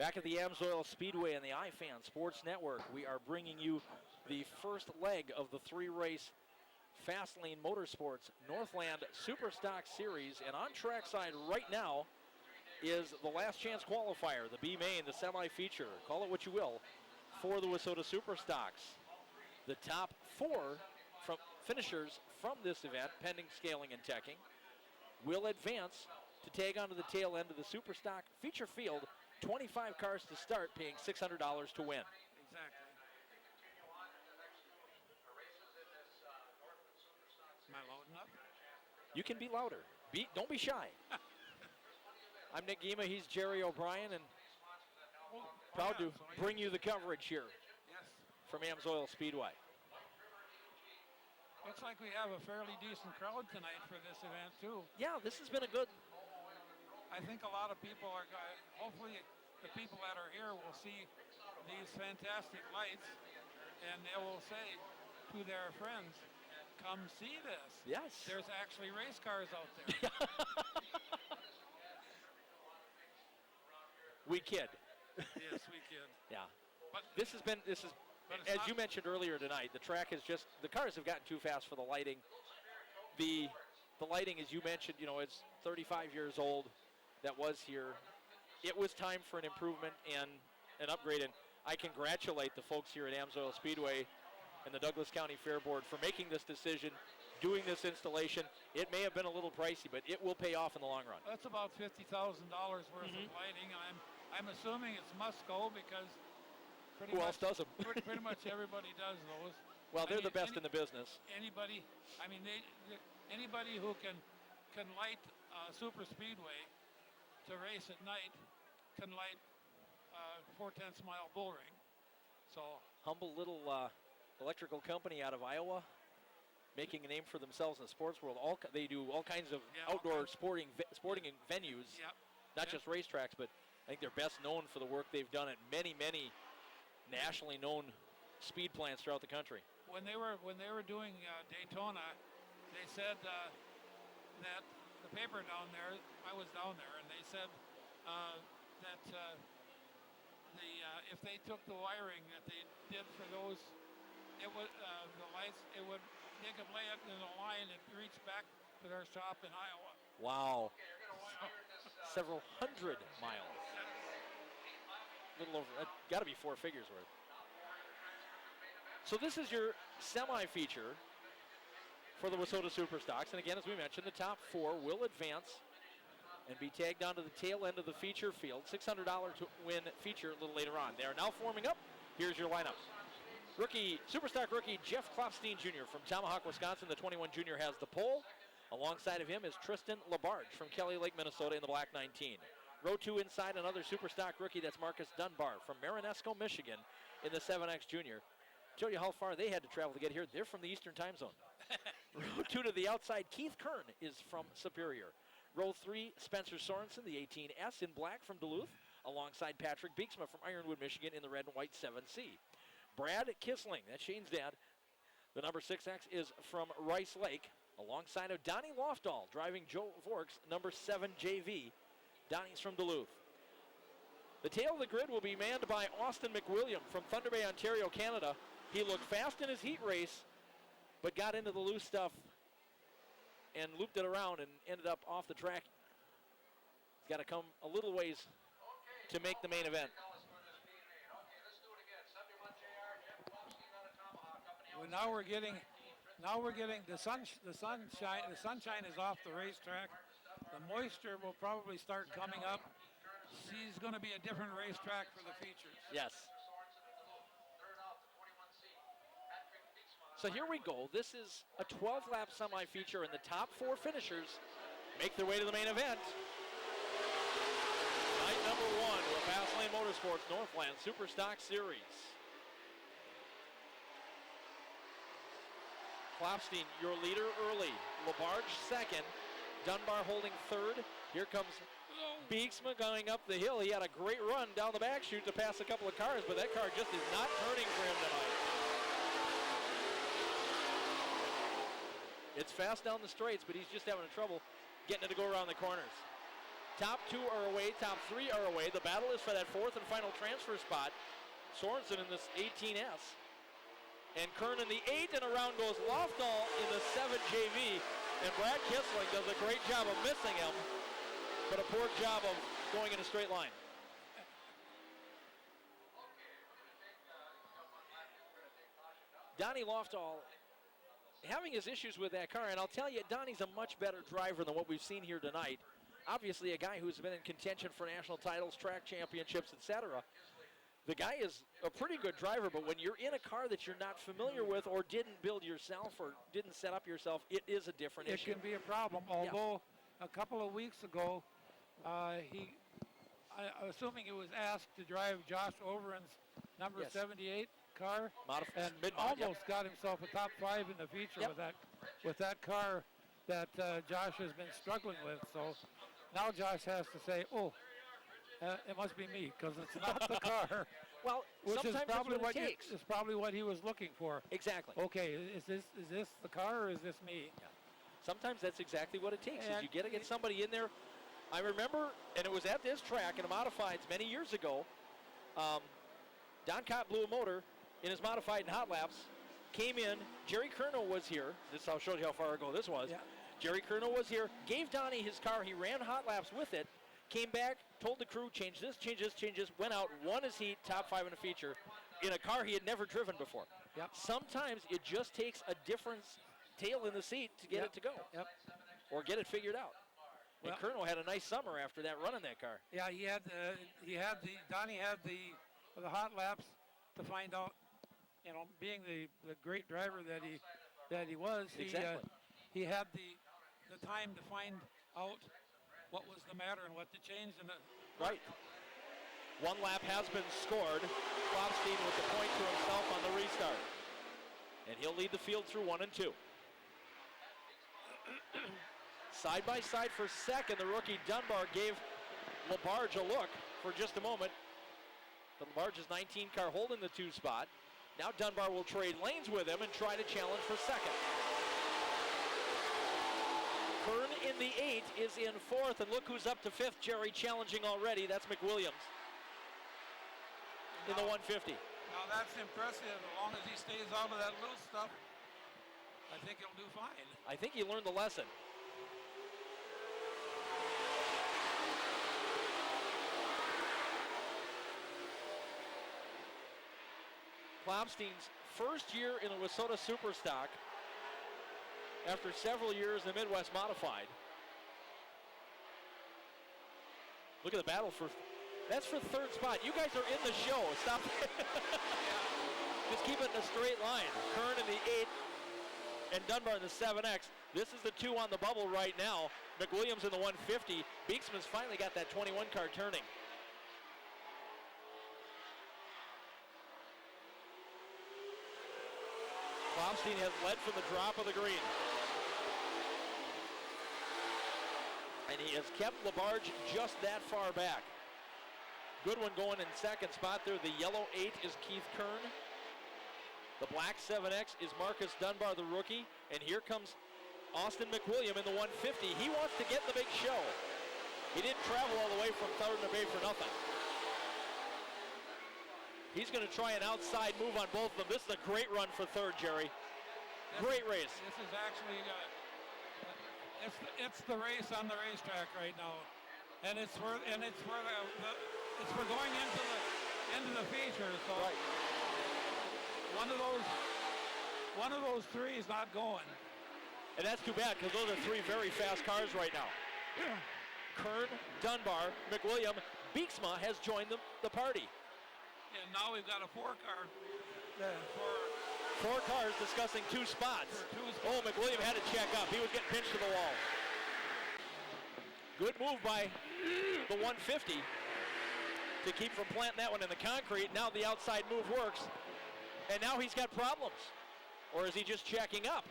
Back at the Amsoil Speedway and the iFan Sports Network, we are bringing you the first leg of the three-race Fastlane Motorsports Northland Superstock Series. And on trackside right now is the last chance qualifier, the B main, the semi-feature, call it what you will, for the Wissota Superstocks. The top four finishers from this event, pending scaling and teching, will advance to tag onto the tail end of the Superstock feature field. 25 cars to start, paying $600 to win. Exactly. Am I loud enough? You can be louder. Don't be shy. I'm Nick Gima. He's Jerry O'Brien, and proud to bring you the coverage here from Amsoil Speedway. Looks like we have a fairly decent crowd tonight for this event, too. Yeah, this has been a good... I think a lot of people are, hopefully the people that are here will see these fantastic lights and they will say to their friends, come see this. Yes. There's actually race cars out there. We kid. Yes, we kid. Yeah. But this is, as you mentioned earlier tonight, the track is just, the cars have gotten too fast for the lighting. The lighting, as you mentioned, it's 35 years old. That was here. It was time for an improvement and an upgrade, and I congratulate the folks here at Amsoil Speedway and the Douglas County Fair Board for making this decision, doing this installation. It may have been a little pricey, but it will pay off in the long run. That's about $50,000 worth of lighting, and I'm assuming it's must-go because who else does them? pretty much everybody does those. Well, they're the best in the business. Anybody, anybody who can light super speedway to race at night can light 4/10 mile bull ring. So humble little electrical company out of Iowa, making a name for themselves in the sports world. They do all kinds of outdoor sporting venues, not just racetracks, but I think they're best known for the work they've done at many nationally known speed plants throughout the country. When they were doing Daytona, they said that the paper down there, I was down there, and they said that if they took the wiring that they did for those, it would the lights, they could lay it in a line and reach back to their shop in Iowa. Wow. Several hundred miles. Little over, got to be four figures worth. So this is your semi-feature for the Wissota Superstocks. And again, as we mentioned, the top four will advance and be tagged onto the tail end of the feature field. $600 to win feature a little later on. They are now forming up. Here's your lineup. Superstock rookie Jeff Klopstein Jr. from Tomahawk, Wisconsin. The 21 junior has the pole. Alongside of him is Tristan Labarge from Kelly Lake, Minnesota in the black 19. Row 2 inside, another Superstock rookie. That's Marcus Dunbar from Marinesco, Michigan in the 7X junior. Show you how far they had to travel to get here. They're from the Eastern Time Zone. Row 2 to the outside, Keith Kern is from Superior. Row 3, Spencer Sorensen, the 18S in black from Duluth, alongside Patrick Beeksma from Ironwood, Michigan in the red and white 7C. Brad Kissling, that's Shane's dad. The number 6X is from Rice Lake, alongside of Donnie Lofdahl, driving Joe Vork's number 7 JV. Donnie's from Duluth. The tail of the grid will be manned by Austin McWilliam from Thunder Bay, Ontario, Canada. He looked fast in his heat race, but got into the loose stuff and looped it around and ended up off the track. He's got to come a little ways to make the main event. Well, now we're getting the sunshine is off the racetrack. The moisture will probably start coming up. She's going to be a different racetrack for the features. Yes. So here we go. This is a 12-lap semi-feature, and the top four finishers make their way to the main event. Night number one with Fastlane Motorsports Northland Superstock Series. Klopstein, your leader early. Labarge second. Dunbar holding third. Here comes Beeksma going up the hill. He had a great run down the back chute to pass a couple of cars, but that car just is not turning for him tonight. It's fast down the straights, but he's just having trouble getting it to go around the corners. Top 2 are away, top 3 are away. The battle is for that 4th and final transfer spot. Sorensen in this 18S. And Kern in the 8, and around goes Lofdahl in the 7 JV. And Brad Kissling does a great job of missing him, but a poor job of going in a straight line. Donnie Lofdahl having his issues with that car, and I'll tell you, Donnie's a much better driver than what we've seen here tonight. Obviously a guy who's been in contention for national titles, track championships, etc. The guy is a pretty good driver, but when you're in a car that you're not familiar with or didn't build yourself or didn't set up yourself, it is a different issue. It can be a problem, although a couple of weeks ago, assuming he was asked to drive Josh Overen's number 78 car, and almost got himself a top 5 in the feature with that car that Josh has been struggling with. So now Josh has to say, it must be me because it's not the car. Well, which is probably what it takes. Is probably what he was looking for. Exactly. Okay, is this the car or is this me? Yeah. Sometimes that's exactly what it takes. Is you got to get somebody in there. I remember, and it was at this track in a modifieds many years ago. Don Cott blew a motor in his modified and hot laps. Came in. Jerry Kerno was here. This shows you how far ago this was. Yeah. Jerry Kerno was here. Gave Donnie his car. He ran hot laps with it. Came back, told the crew, change this, went out, won his heat, top 5 in a feature, in a car he had never driven before. Yep. Sometimes it just takes a different tail in the seat to get it to go. Yep. Or get it figured out. And Kerno had a nice summer after that running that car. Yeah, Donnie had the hot laps to find out, being the great driver that he was, he had the time to find out what was the matter and what to change. Right. One lap has been scored. Klopstein with the point to himself on the restart. And he'll lead the field through 1 and 2. Side by side for second, the rookie Dunbar gave LaBarge a look for just a moment. But LaBarge's 19 car holding the 2 spot. Now Dunbar will trade lanes with him and try to challenge for second. Kern in the 8 is in 4th, and look who's up to 5th, Jerry, challenging already. That's McWilliams in the 150. Now that's impressive. As long as he stays out of that loose stuff, I think he'll do fine. I think he learned the lesson. Klopstein's first year in the Wissota Superstock after several years in the Midwest Modified. Look at the battle that's for 3rd spot. You guys are in the show. Stop. Just keep it in a straight line. Kern in the 8 and Dunbar in the 7X. This is the 2 on the bubble right now. McWilliams in the 150. Beeksman's finally got that 21 car turning. Klopstein has led from the drop of the green. And he has kept LaBarge just that far back. Goodwin going in 2nd spot there. The yellow 8 is Keith Kern. The black 7X is Marcus Dunbar, the rookie. And here comes Austin McWilliam in the 150. He wants to get in the big show. He didn't travel all the way from Thurston Bay for nothing. He's going to try an outside move on both of them. This is a great run for 3rd, Jerry. Great race. This is actually, it's the race on the racetrack right now, and it's for going into the feature. So right. one of those 3 is not going. And that's too bad because those are 3 very fast cars right now. Kern, Dunbar, McWilliam, Beeksma has joined the party. And now we've got a 4-car. 4 cars discussing 2 spots. Oh, McWilliam had to check up. He was getting pinched to the wall. Good move by the 150 to keep from planting that one in the concrete. Now the outside move works. And now he's got problems. Or is he just checking up?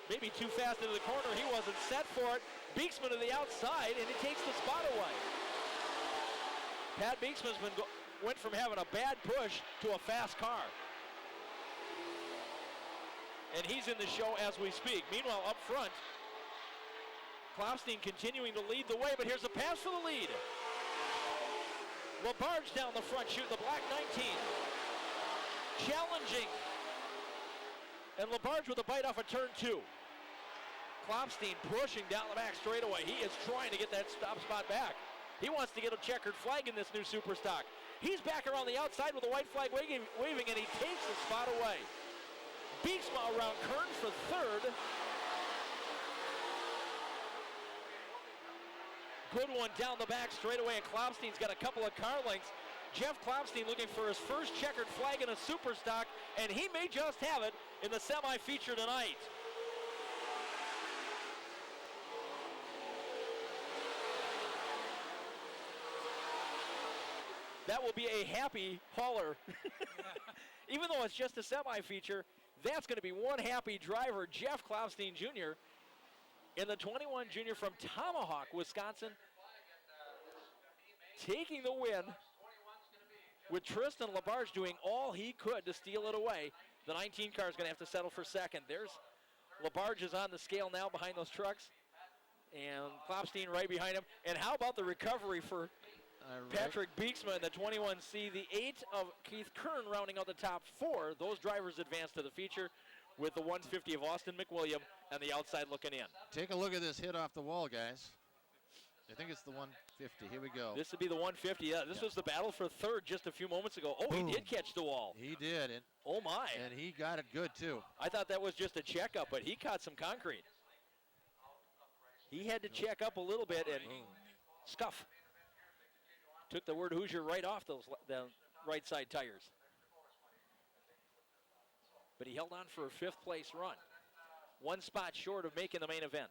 Maybe too fast into the corner. He wasn't set for it. Beeksman to the outside, and he takes the spot away. Pat Beeksman's went from having a bad push to a fast car. And he's in the show as we speak. Meanwhile, up front, Klopstein continuing to lead the way, but here's a pass for the lead. LaBarge down the front, shooting the black 19. Challenging. And LaBarge with a bite off of turn 2. Klopstein pushing down the back straightaway. He is trying to get that stop spot back. He wants to get a checkered flag in this new super stock. He's back around the outside with a white flag waving, and he takes the spot away. Beeksma around Kern for third. Good one down the back straightaway, and Klopstein's got a couple of car lengths. Jeff Klopstein looking for his first checkered flag in a super stock, and he may just have it in the semi-feature tonight. That will be a happy hauler. Even though it's just a semi-feature, that's going to be one happy driver, Jeff Klopstein Jr. in the 21 junior from Tomahawk, Wisconsin, taking the win with Tristan LaBarge doing all he could to steal it away. The 19 car is going to have to settle for second. There's LaBarge is on the scale now behind those trucks, and Klopstein right behind him. And how about the recovery for Patrick Beeksma in the 21C, the 8 of Keith Kern rounding out the top 4. Those drivers advance to the feature with the 150 of Austin McWilliam and the outside looking in. Take a look at this hit off the wall, guys. I think it's the 150. Here we go. This would be the 150. This was the battle for third just a few moments ago. Oh, Boom. He did catch the wall. He did. And, oh, my. And he got it good, too. I thought that was just a checkup, but he caught some concrete. He had to check up a little bit and scuff. Took the word Hoosier right off the right side tires. But he held on for a 5th place run. One spot short of making the main event.